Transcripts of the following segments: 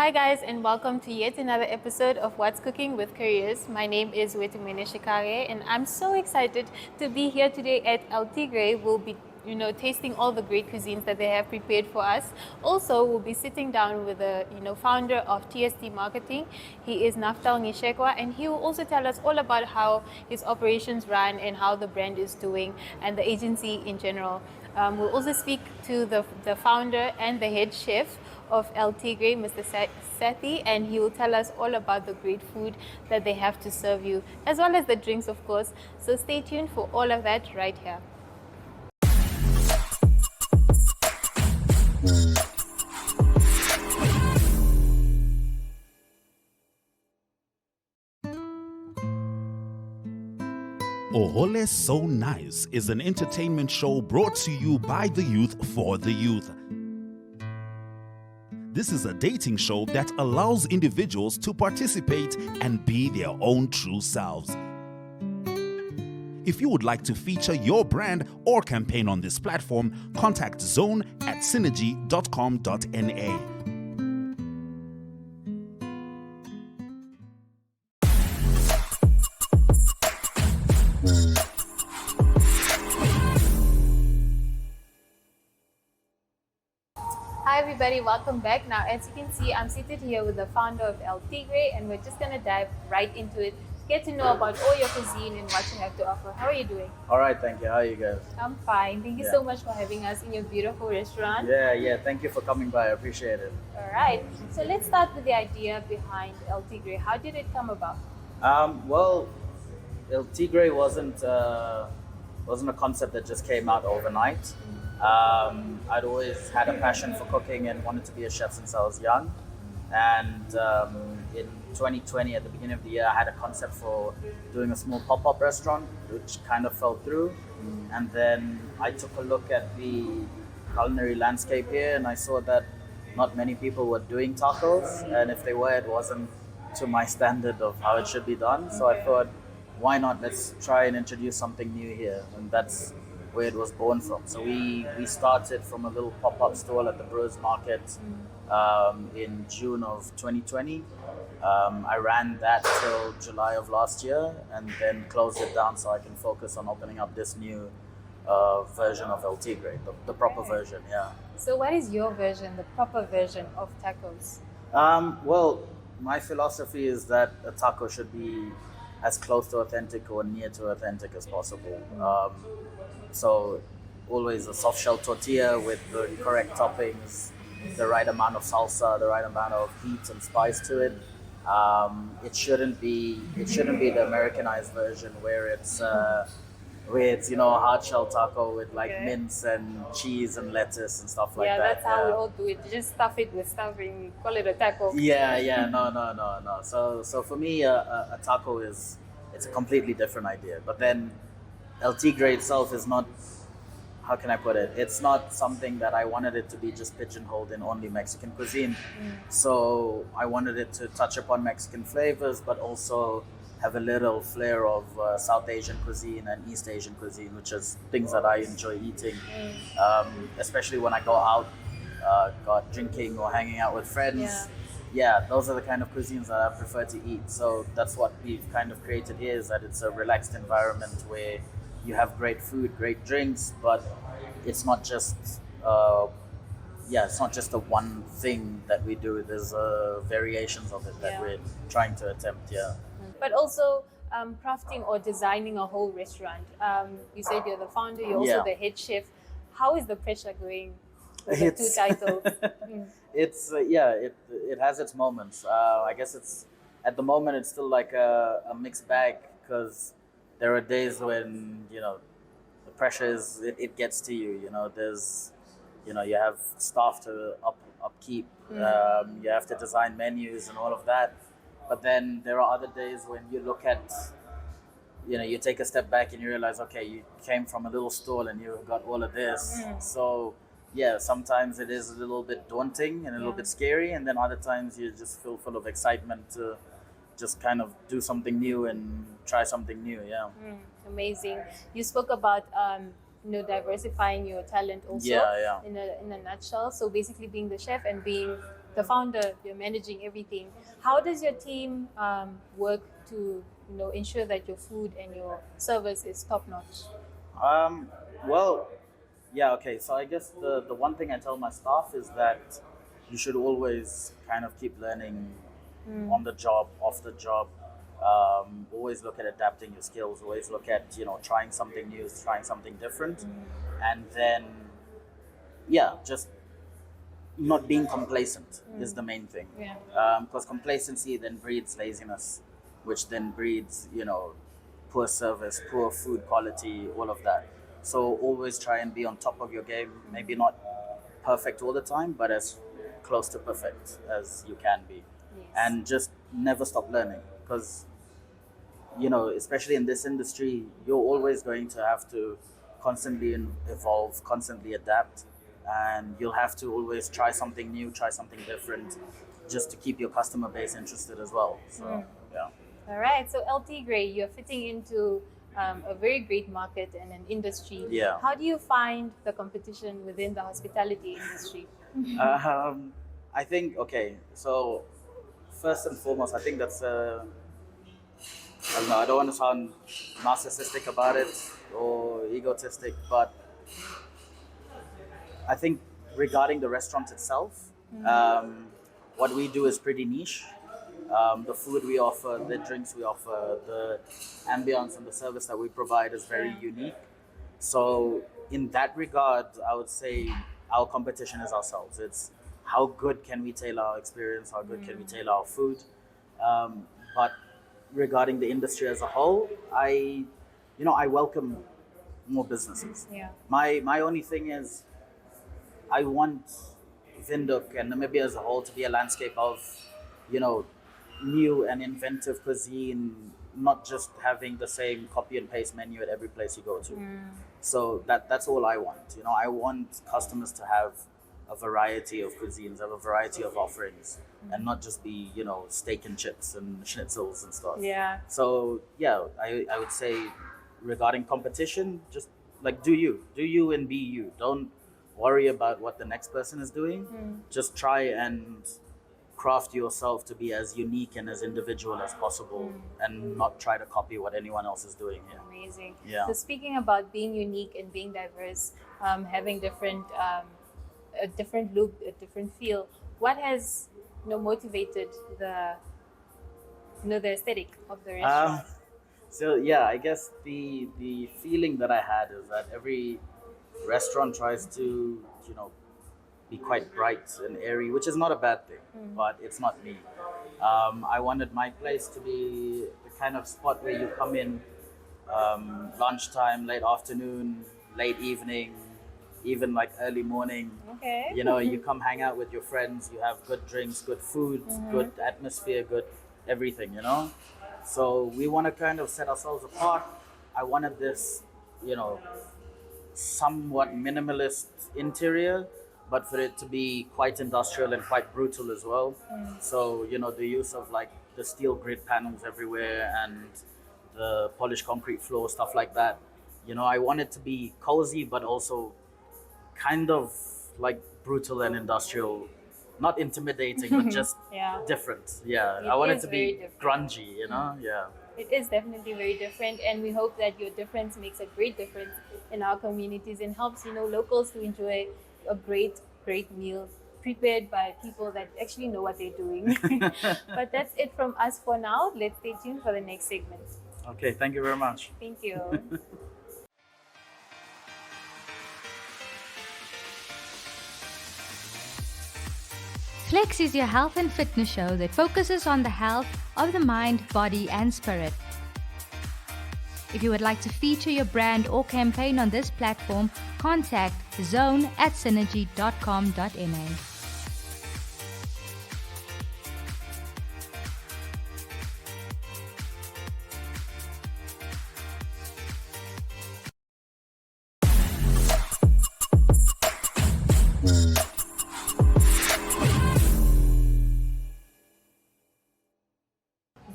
Hi guys, and welcome to yet another episode of What's Cooking with Careers. My name is Naftal Nghishekwa, and I'm so excited to be here today at El Tigre. We'll be tasting all the great cuisines that they have prepared for us. Also, we'll be sitting down with the founder of TST Marketing. He is Naftal Nghishekwa, and he will also tell us all about how his operations run and how the brand is doing and the agency in general. We'll also speak to the founder and the head chef of El Tigre, Mr. Sethi, and he will tell us all about the great food that they have to serve you, as well as the drinks, of course. So stay tuned for all of that right here. Ohole So Nice is an entertainment show brought to you by the youth for the youth. This is a dating show that allows individuals to participate and be their own true selves. If you would like to feature your brand or campaign on this platform, contact zone@synergy.com.na. Hi everybody, welcome back. Now, as you can see, I'm seated here with the founder of El Tigre, and we're just gonna dive right into it. Get to know about all your cuisine and what you have to offer. How are you doing? All right, thank you. How are you guys? I'm fine. Thank you so much for having us in your beautiful restaurant. Yeah. Thank you for coming by. I appreciate it. All right. So let's start with the idea behind El Tigre. How did it come about? Well, El Tigre wasn't a concept that just came out overnight. I'd always had a passion for cooking and wanted to be a chef since I was young. And in 2020, at the beginning of the year, I had a concept for doing a small pop-up restaurant, which kind of fell through. And then I took a look at the culinary landscape here, and I saw that not many people were doing tacos, and if they were, it wasn't to my standard of how it should be done. So I thought, why not? Let's try and introduce something new here, and that's where it was born from. So we started from a little pop-up stall at the Brewers Market in June of 2020. I ran that till July of last year, and then closed it down so I can focus on opening up this new version of El Tigre, the proper version, yeah. So what is your version, the proper version of tacos? Well, my philosophy is that a taco should be as close to authentic or near to authentic as possible. So always a soft shell tortilla with the correct toppings, the right amount of salsa, the right amount of heat and spice to it. It shouldn't be the Americanized version where it's a hard shell taco with mince and cheese and lettuce and stuff like that. Yeah, that's how we all do it. You just stuff it with stuffing, call it a taco. No. So for me, a taco it's a completely different idea. But then El Tigre itself is not, how can I put it? It's not something that I wanted it to be just pigeonholed in only Mexican cuisine. So I wanted it to touch upon Mexican flavors, but also have a little flair of South Asian cuisine and East Asian cuisine, which is things that I enjoy eating, especially when I go out, drinking or hanging out with friends. Yeah, those are the kind of cuisines that I prefer to eat. So that's what we've kind of created here, is that it's a relaxed environment where you have great food, great drinks, but it's not just it's not just the one thing that we do. There's variations of it that we're trying to attempt. But also crafting or designing a whole restaurant. You said you're the founder, you're also the head chef. How is the pressure going with the two titles? It has its moments. I guess at the moment it's still like a mixed bag, because there are days when the pressure it gets to you. There's you have staff to upkeep. You have to design menus and all of that. But then there are other days when you look at, you take a step back and you realize, okay, you came from a little stall and you've got all of this. So sometimes it is a little bit daunting and a little bit scary, and then other times you just feel full of excitement to just kind of do something new and try something new. Amazing. You spoke about diversifying your talent also in a nutshell. So basically being the chef and being the founder, you're managing everything. How does your team work to ensure that your food and your service is top notch? Well, yeah, okay. So I guess the one thing I tell my staff is that you should always kind of keep learning on the job, off the job. Always look at adapting your skills. Always look at trying something new, trying something different, and then just not being complacent is the main thing. Yeah. Because complacency then breeds laziness, which then breeds poor service, poor food quality, all of that. So always try and be on top of your game. Maybe not perfect all the time, but as close to perfect as you can be. Yes. And just never stop learning, because especially in this industry, you're always going to have to constantly evolve, constantly adapt, and you'll have to always try something new, try something different, just to keep your customer base interested as well. So yeah. All right. So El Tigre, you're fitting into a very great market and an industry. Yeah. How do you find the competition within the hospitality industry? I think, okay, so first and foremost, I think that's I don't know, I don't want to sound narcissistic about it or egotistic, but I think regarding the restaurant itself, what we do is pretty niche. The food we offer, the drinks we offer, the ambience and the service that we provide is very unique. So in that regard, I would say our competition is ourselves. It's how good can we tailor our experience, how good can we tailor our food. But regarding the industry as a whole, I welcome more businesses. Yeah. My only thing is, I want Windhoek and Namibia as a whole to be a landscape of, new and inventive cuisine, not just having the same copy and paste menu at every place you go to. So that's all I want. I want customers to have a variety of cuisines, have a variety of offerings, and not just be, steak and chips and schnitzels and stuff. Yeah. So I would say regarding competition, just like do you and be you. Don't worry about what the next person is doing. Just try and craft yourself to be as unique and as individual as possible, and not try to copy what anyone else is doing here. Amazing. Yeah. So speaking about being unique and being diverse, having different a different look, a different feel, what has motivated the the aesthetic of the restaurant? So I guess the feeling that I had is that every restaurant tries to be quite bright and airy, which is not a bad thing, but it's not me. I wanted my place to be the kind of spot where you come in lunchtime, late afternoon, late evening, even like early morning. Okay. You come hang out with your friends, you have good drinks, good food, good atmosphere, good everything, So we want to kind of set ourselves apart. I wanted this, somewhat minimalist interior, but for it to be quite industrial and quite brutal as well. So, the use of like the steel grid panels everywhere and the polished concrete floor, stuff like that. I want it to be cozy, but also kind of like brutal and industrial, not intimidating, but just different. Yeah, I want it to be grungy, Yeah. It is definitely very different, and we hope that your difference makes a great difference in our communities and helps locals to enjoy a great meal prepared by people that actually know what they're doing. But that's it from us for now. Let's stay tuned for the next segment. Okay, thank you very much. Thank you. Flex is your health and fitness show that focuses on the health of the mind, body, and spirit. If you would like to feature your brand or campaign on this platform, contact zone@synergy.com.na.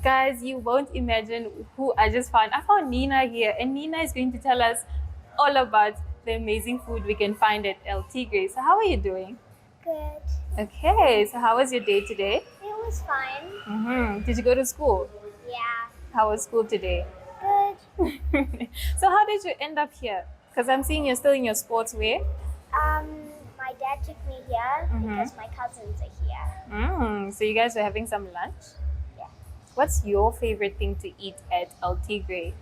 Guys, you won't imagine who I just found. I found Nina here, and Nina is going to tell us all about the amazing food we can find at El Tigre. So how are you doing? Good. Okay, so how was your day today? It was fine. Did you go to school? Yeah. How was school today? Good. So how did you end up here? Because I'm seeing you're still in your sportswear. My dad took me here because my cousins are here. So you guys were having some lunch? Yeah. What's your favorite thing to eat at El Tigre?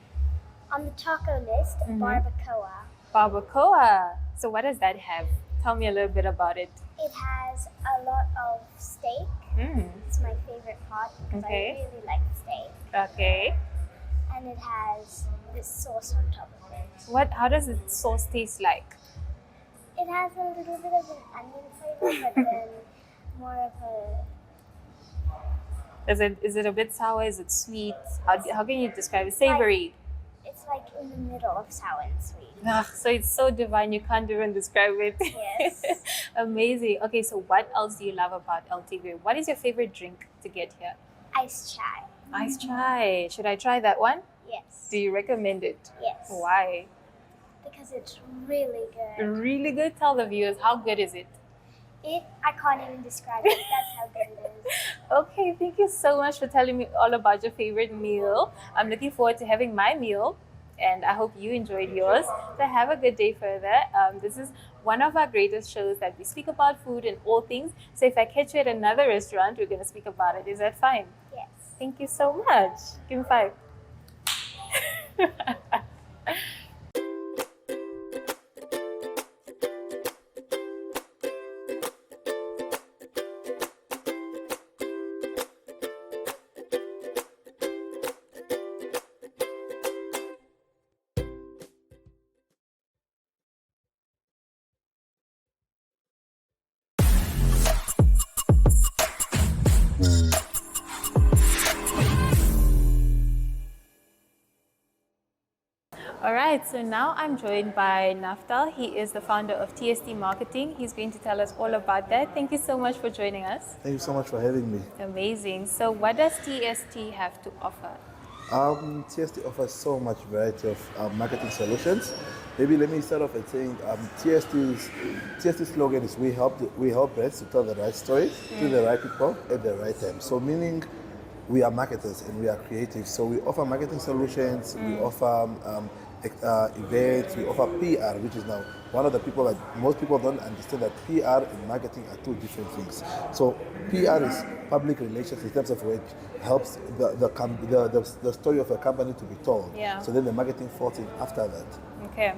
On the taco list, barbacoa. Barbacoa. So what does that have? Tell me a little bit about it. It has a lot of steak. It's my favorite part because Okay. I really like steak. Okay. And it has this sauce on top of it. How does the sauce taste like? It has a little bit of an onion flavor, but then more of a... Is it a bit sour? Is it sweet? How can you describe it? Savory. It's like in the middle of sour and sweet. So it's so divine you can't even describe it. Yes. Amazing. Okay, so what else do you love about El Tigre? What is your favorite drink to get here? Iced chai. Iced chai. Should I try that one? Yes. Do you recommend it? Yes. Why? Because it's really good. Really good. Tell the viewers, how good is it? I can't even describe it. That's how good it is. Okay, thank you so much for telling me all about your favorite meal. I'm looking forward to having my meal, and I hope you enjoyed yours. So have a good day further. This is one of our greatest shows that we speak about food and all things. So if I catch you at another restaurant, we're going to speak about it. Is that fine? Yes. Thank you so much. Give me 5. All right, so now I'm joined by Naftal. He is the founder of TST Marketing. He's going to tell us all about that. Thank you so much for joining us. Thank you so much for having me. Amazing. So what does TST have to offer? TST offers so much variety of marketing solutions. Maybe let me start off by saying TST's slogan is we help brands to tell the right story to the right people at the right time. So meaning we are marketers and we are creative. So we offer marketing solutions, we offer events, we offer PR, which is now one of the people that most people don't understand that PR and marketing are two different things. So PR is public relations in terms of which helps the story of a company to be told. Yeah. So then the marketing falls in after that. Okay,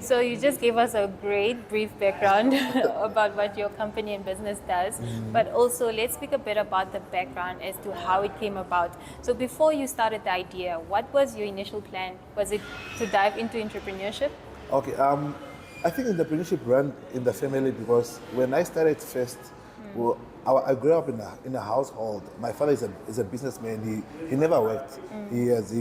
so you just gave us a great brief background about what your company and business does, but also let's speak a bit about the background as to how it came about. So before you started the idea, what was your initial plan? Was it to dive into entrepreneurship? Okay, I think entrepreneurship ran in the family because when I started first, well, I grew up in a household. My father is a businessman. He never worked. He has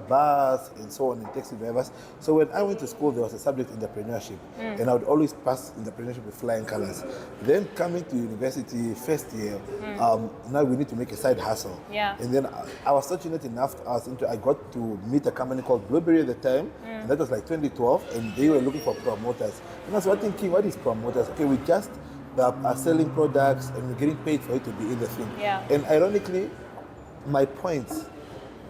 bars and so on, and taxi drivers. So when I went to school, there was a subject entrepreneurship, and I would always pass entrepreneurship with flying colors. Then coming to university first year, now we need to make a side hustle. Yeah. And then I was fortunate enough. I got to meet a company called Blueberry at the time, and that was like 2012, and they were looking for promoters. And I was thinking, what is promoters? Okay, we just are selling products and we're getting paid for it to be in the thing. Yeah. And ironically, my points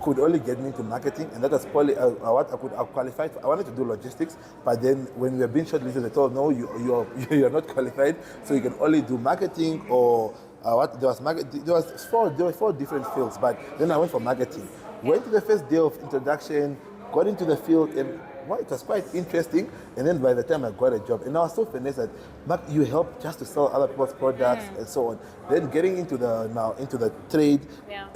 could only get me into marketing, and that was probably what I qualified for. I wanted to do logistics, but then when we were being shortlisted, they told no, you're not qualified, so you can only do marketing or there were 4 different fields, but then I went for marketing. Went to the first day of introduction, got into the field, and it was quite interesting. And then by the time I got a job, and I was so finessed that you help just to sell other people's products and so on. Then getting into the trade,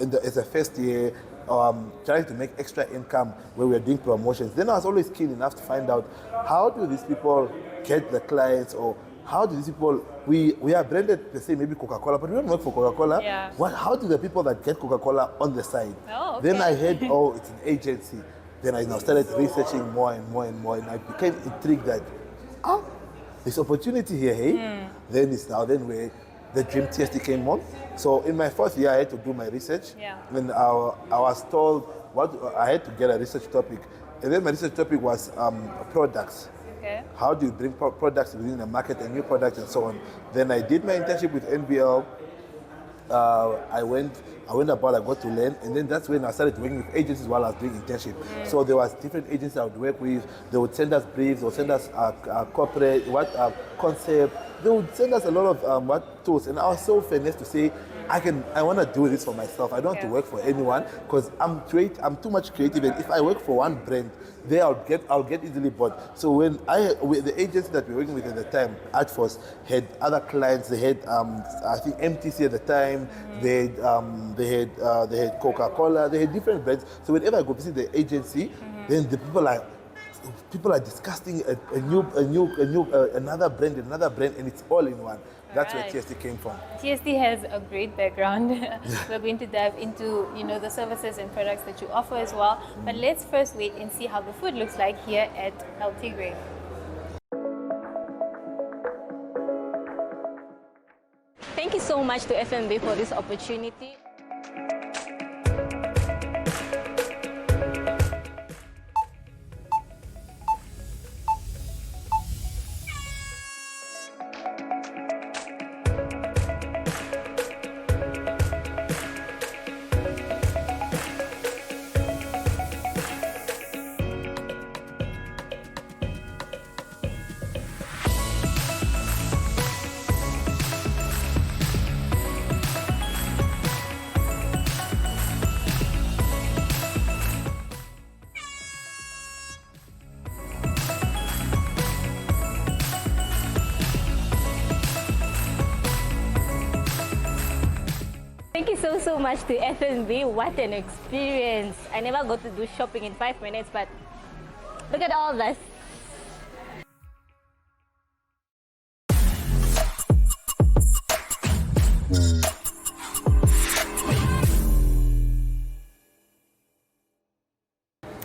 as a first year, trying to make extra income where we were doing promotions. Then I was always keen enough to find out how do these people get the clients, or how do these people, we are branded per se, maybe Coca-Cola, but we don't work for Coca-Cola. Yeah. How do the people that get Coca-Cola on the side? Oh, okay. Then I heard, it's an agency. Then I now started researching more and more and more, and I became intrigued that, there's opportunity here, hey? Then where the dream TST came on. So in my 4th year, I had to do my research. Yeah. And I was told I had to get a research topic. And then my research topic was products. Okay. how do you bring products within the market and new products and so on. Then I did my internship with NBL. I went about, I got to learn, and then that's when I started working with agencies while I was doing internship. So there was different agencies I would work with. They would send us briefs, they would send us corporate, concept. They would send us a lot of tools, and I was so finessed to say, I want to do this for myself. I don't have to work for anyone because I'm too much creative, and if I work for one brand, then I'll get easily bored. So with the agency that we were working with at the time, Artforce, had other clients. They had I think MTC at the time. They had Coca-Cola. They had different brands. So whenever I go visit the agency, then the people are discussing another brand, and it's all in one. That's where TST came from. TST has a great background. We're going to dive into, the services and products that you offer as well. But let's first wait and see how the food looks like here at El Tigre. Thank you so much to FNB for this opportunity. Thank you so much to FNB. What an experience. I never got to do shopping in 5 minutes, but look at all this.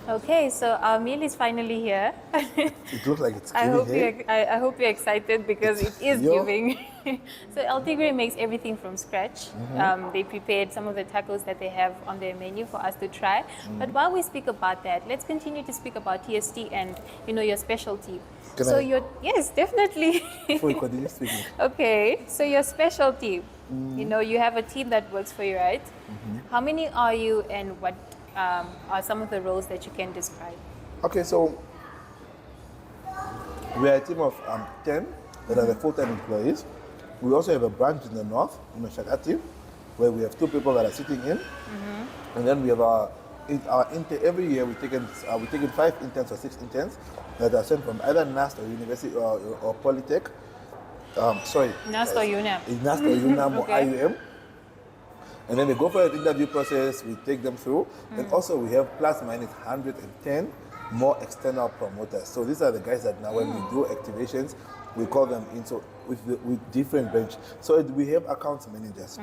Okay, so our meal is finally here. It looks like it's I giving, I hope you're excited because it is Yo. giving. So El Tigre makes everything from scratch. They prepared some of the tacos that they have on their menu for us to try. But while we speak about that, let's continue to speak about TST and your specialty. Yes, definitely. Before you continue speaking. Okay, so your specialty, you have a team that works for you, right? How many are you, and what are some of the roles that you can describe? Okay, so we are a team of 10 that are the full-time employees. We also have a branch in the north, in Mashakati, where we have 2 people that are sitting in. And then we have our every year we take in 5 interns or 6 interns that are sent from either NAST or university or Polytech. NAST or UNAM. NAST or UNAM or Okay. IUM. And then they go for an interview process, we take them through. And also we have plus minus 110 more external promoters. So these are the guys that now when we do activations, we call them into with different branches. So we have accounts managers.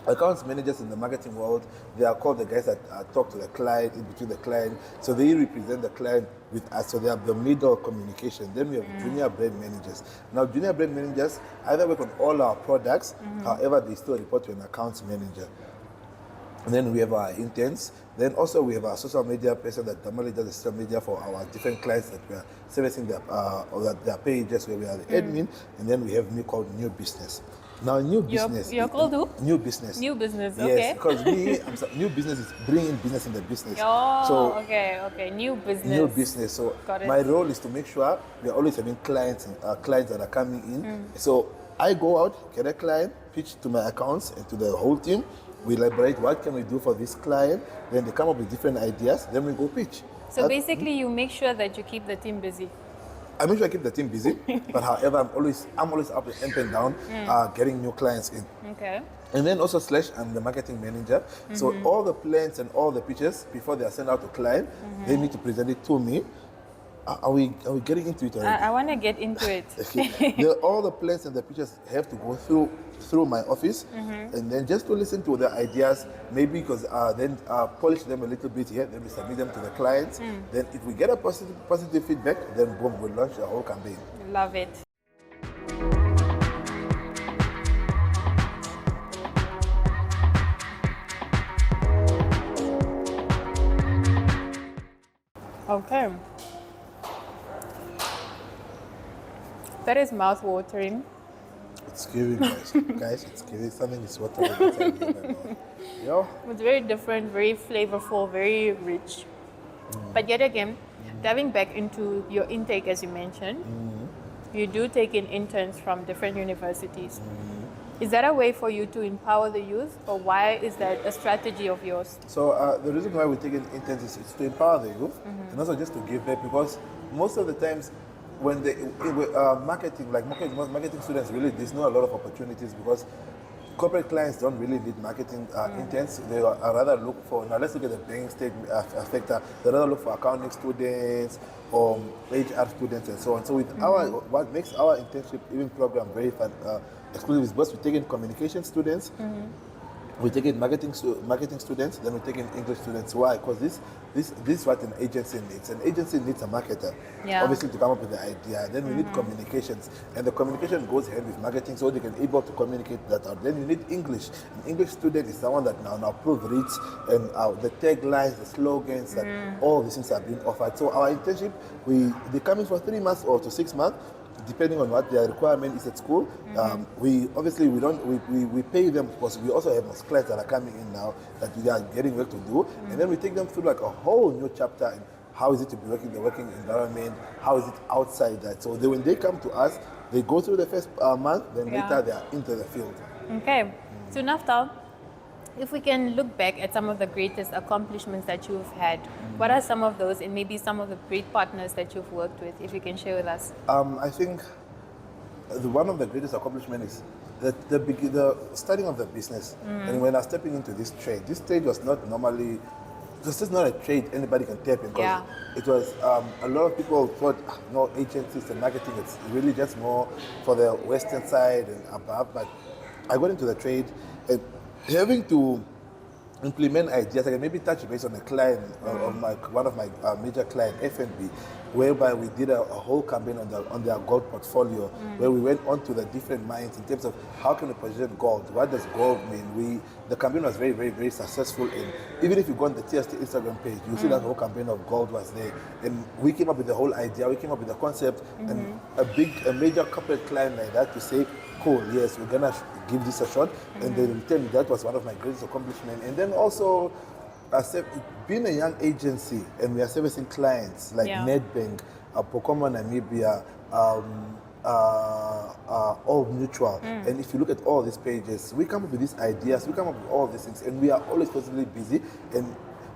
Accounts managers in the marketing world, they are called the guys that talk to the client, in between the client. So they represent the client with us. So they have the middle communication. Then we have junior brand managers. Now, junior brand managers either work on all our products, however, they still report to an accounts manager. And then we have our interns. Then also we have our social media person that normally does the social media for our different clients that we are servicing their pages, where we are the admin. And then we have me called new business. Now, new business. You're called who? New business. New business, Yes, okay. because new business is bringing business in the business. Oh, okay. New business. New business. So Got it. my role is to make sure we are always having clients that are coming in. So I go out, get a client, pitch to my accounts and to the whole team. We elaborate what can we do for this client. Then they come up with different ideas. Then we go pitch. So basically, you make sure that you keep the team busy. I make sure I keep the team busy, but however, I'm always up and down, getting new clients in. Okay. And then also I'm the marketing manager. So all the plans and all the pitches before they are sent out to client, they need to present it to me. Are we getting into it already? I want to get into it. Okay. All the plans and the pitches have to go through my office, and then just to listen to the ideas, maybe because then polish them a little bit here, then we submit them to the clients. Then if we get a positive feedback, then boom, we'll launch the whole campaign. Love it. Okay. That is mouth-watering. It's giving, guys. Guys, it's giving. Something is watering inside me, my mouth. Yo. It's very different, very flavorful, very rich. But yet again, diving back into your intake, as you mentioned, you do take in interns from different universities. Is that a way for you to empower the youth, or why is that a strategy of yours? So the reason why we take in interns is to empower the youth and also just to give back, because most of the times when they marketing students, really there's not a lot of opportunities because corporate clients don't really need marketing interns. They rather look for, now let's look at the banking sector, they rather look for accounting students or HR students and so on. So with what makes our internship even program very fun, exclusive is because we take in communication students, we take in marketing students, then we take in English students. Why? Because this is what an agency needs. An agency needs a marketer, obviously, to come up with the idea. Then we need communications, and the communication goes hand with marketing, so they can able to communicate that out. Then you need English. An English student is someone that now proofreads and the taglines, the slogans, that all these things are being offered. So our internship, they come in for 3 months or to 6 months, depending on what their requirement is at school. We pay them because we also have most clients that are coming in now that we are getting work to do, and then we take them through like a whole new chapter in how is it to be working in the working environment, how is it outside that. So when they come to us, they go through the first month, then later they are into the field. Okay, so Naftal, if we can look back at some of the greatest accomplishments that you've had, what are some of those, and maybe some of the great partners that you've worked with, if you can share with us? I think one of the greatest accomplishments is the starting of the business. And when I was stepping into this trade was not normally, this is not a trade anybody can tap in, because it was a lot of people thought, no, agencies and marketing, it's really just more for the Western side and above. But I got into the trade and having to implement ideas. I can maybe touch base on a client one of my major client, FNB, whereby we did a whole campaign on their gold portfolio, where we went on to the different mines in terms of how can we position gold, what does gold mean. The campaign was very, very, very successful, and even if you go on the TST Instagram page, you see that whole campaign of gold was there, and we came up with the whole idea, we came up with the concept, and a major corporate client like that to say, cool, yes, we're gonna give this a shot, and then in return, that was one of my greatest accomplishments. And then also, being a young agency, and we are servicing clients like Nedbank, Grove Mall of Namibia, Old Mutual, and if you look at all these pages, we come up with these ideas, we come up with all these things, and we are always constantly busy, and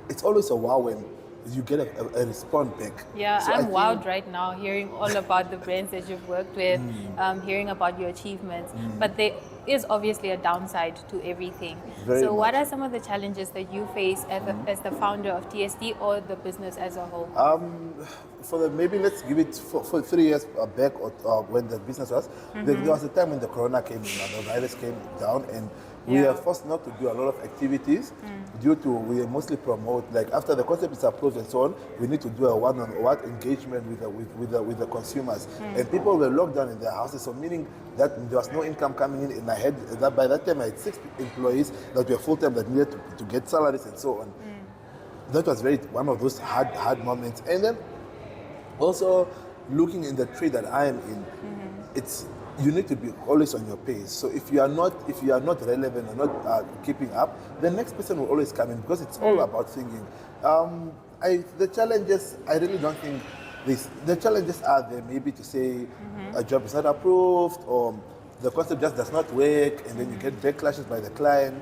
it's always a wow when you get a response back. Yeah, so I'm wowed right now hearing all about the brands that you've worked with, hearing about your achievements. But there is obviously a downside to everything. Very what much. are some of the challenges that you face as the founder of TST or the business as a whole? Maybe let's give it for 3 years back, or when the business was, there was a time when the corona came in, the virus came down, and we are forced not to do a lot of activities due to we mostly promote, like after the concept is approved and so on, we need to do a one-on-one engagement with the consumers. And people were locked down in their houses, so meaning that there was no income coming in, and I had that by that time I had 6 employees that were full-time that needed to get salaries and so on. That was one of those hard moments. And then also looking in the trade that I am in, you need to be always on your pace. So if you are not relevant or not keeping up, the next person will always come in, because it's all about thinking. The challenges, I really don't think the challenges are there maybe to say a job is not approved, or the concept just does not work, and then you get backlashes by the client.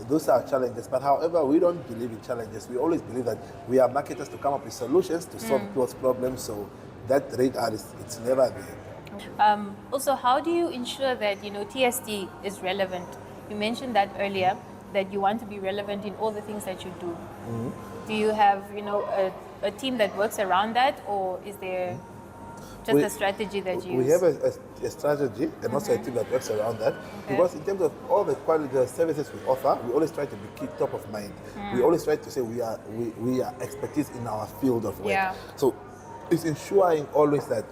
Those are challenges, but however, we don't believe in challenges. We always believe that we are marketers to come up with solutions to solve those problems, so that radar it's never there. Also, how do you ensure that TST is relevant? You mentioned that earlier, that you want to be relevant in all the things that you do. Do you have a team that works around that, or is there just a strategy that you use? We have a strategy and also a team that works around that, because in terms of all the quality the services we offer, we always try to be top of mind. We always try to say we are expertise in our field of work. So it's ensuring always that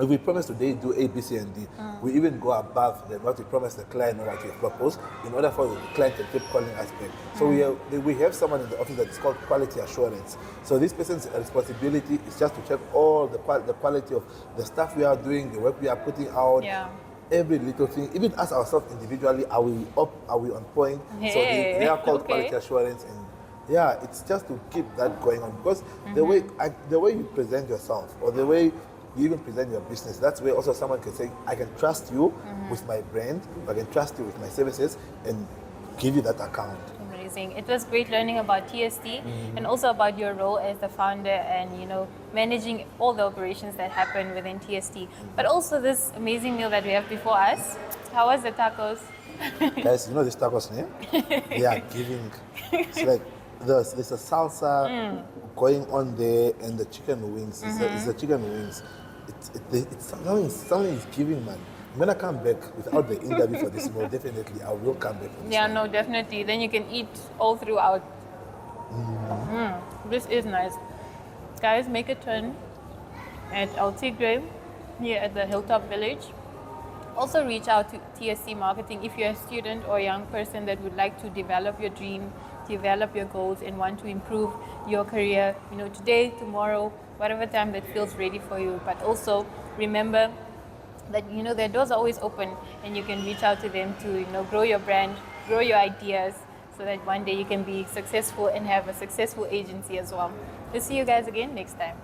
If we promise today do A, B, C, and D, we even go above than what we promised the client or what we have proposed in order for the client to keep calling us back. So we have someone in the office that is called quality assurance. So this person's responsibility is just to check all the quality of the stuff we are doing, the work we are putting out, every little thing, even us ourselves individually, are we up, are we on point? Hey, So they are called okay. quality assurance, and yeah, it's just to keep that going on, because the way you present yourself, or the way you even present your business, that's where also someone can say, I can trust you with my brand, I can trust you with my services, and give you that account. Amazing. It was great learning about TST and also about your role as the founder and, you know, managing all the operations that happen within TST. But also this amazing meal that we have before us. How was the tacos? Guys, you know this tacos, yeah? They are giving, it's like, there's a salsa going on there, and the chicken wings, it's the chicken wings. It's something is giving, man. I'm gonna come back without the interview for this meal. Definitely, I will come back for this. Yeah, one. no, definitely. Then you can eat all throughout. This is nice. Guys, make a turn at Tigre here at the Hilltop Village. Also reach out to TSC Marketing if you're a student or young person that would like to develop your dream, develop your goals, and want to improve your career, you know, today, tomorrow, whatever time that feels ready for you. But also remember that, you know, their doors are always open, and you can reach out to them to, you know, grow your brand, grow your ideas, so that one day you can be successful and have a successful agency as well. We'll see you guys again next time.